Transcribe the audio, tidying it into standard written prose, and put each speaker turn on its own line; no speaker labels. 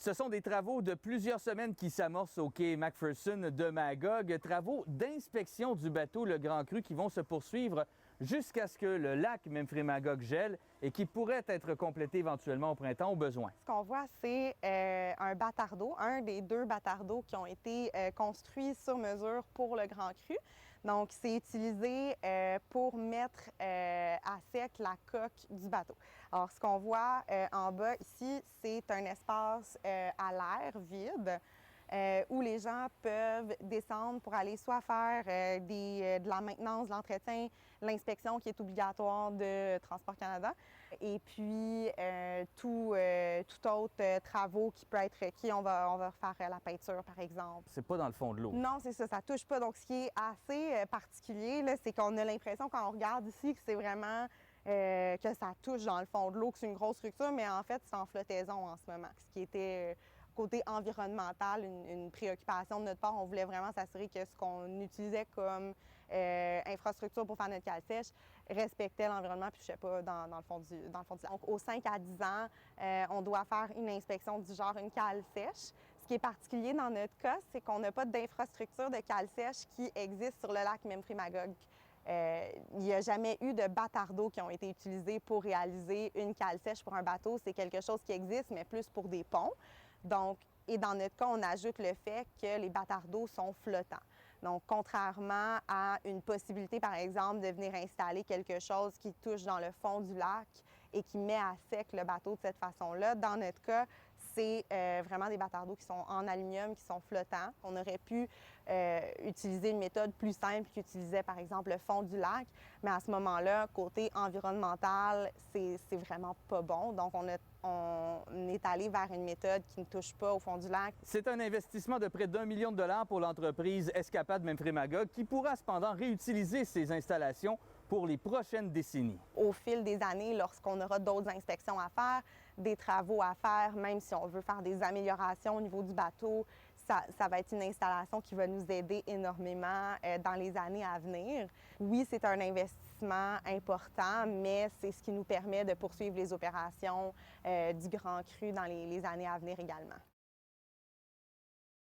Ce sont des travaux de plusieurs semaines qui s'amorcent au quai McPherson de Magog, travaux d'inspection du bateau Le Grand Cru qui vont se poursuivre jusqu'à ce que le lac Memphremagog gèle et qui pourrait être complété éventuellement au printemps au besoin.
Ce qu'on voit, c'est un bâtard-d'eau, un des deux bâtards-d'eau qui ont été construits sur mesure pour Le Grand Cru. Donc, c'est utilisé pour mettre à sec la coque du bateau. Alors, ce qu'on voit en bas ici, c'est un espace à l'air vide où les gens peuvent descendre pour aller soit faire de la maintenance, de l'entretien, l'inspection qui est obligatoire de Transport Canada, et puis tout autre travaux qui peut être requis. On va refaire la peinture, par exemple.
C'est pas dans le fond de l'eau.
Non, c'est ça touche pas. Donc, ce qui est assez particulier, là, c'est qu'on a l'impression, quand on regarde ici, que c'est vraiment que ça touche dans le fond de l'eau, que c'est une grosse structure, mais en fait, c'est en flottaison en ce moment, ce qui était côté environnemental, une préoccupation de notre part. On voulait vraiment s'assurer que ce qu'on utilisait comme infrastructure pour faire notre cale sèche respectait l'environnement puis je sais pas dans le fond du lac. Donc, aux 5 à 10 ans, on doit faire une inspection du genre une cale sèche. Ce qui est particulier dans notre cas, c'est qu'on n'a pas d'infrastructure de cale sèche qui existe sur le lac Memphremagog. Il n'y a jamais eu de bâtards d'eau qui ont été utilisés pour réaliser une cale sèche pour un bateau. C'est quelque chose qui existe, mais plus pour des ponts. Donc, et dans notre cas, on ajoute le fait que les bâtards d'eau sont flottants. Donc, contrairement à une possibilité, par exemple, de venir installer quelque chose qui touche dans le fond du lac et qui met à sec le bateau de cette façon-là, dans notre cas, c'est vraiment des bâtards d'eau qui sont en aluminium, qui sont flottants. On aurait pu utiliser une méthode plus simple qui utilisait, par exemple, le fond du lac, mais à ce moment-là, côté environnemental, c'est vraiment pas bon. Donc, on est allé vers une méthode qui ne touche pas au fond du lac.
C'est un investissement de près d'1 million de dollars pour l'entreprise Escapade Memphremagog qui pourra cependant réutiliser ces installations pour les prochaines décennies.
Au fil des années, lorsqu'on aura d'autres inspections à faire, des travaux à faire, même si on veut faire des améliorations au niveau du bateau, ça va être une installation qui va nous aider énormément dans les années à venir. Oui, c'est un investissement important, mais c'est ce qui nous permet de poursuivre les opérations du Grand Cru dans les années à venir également.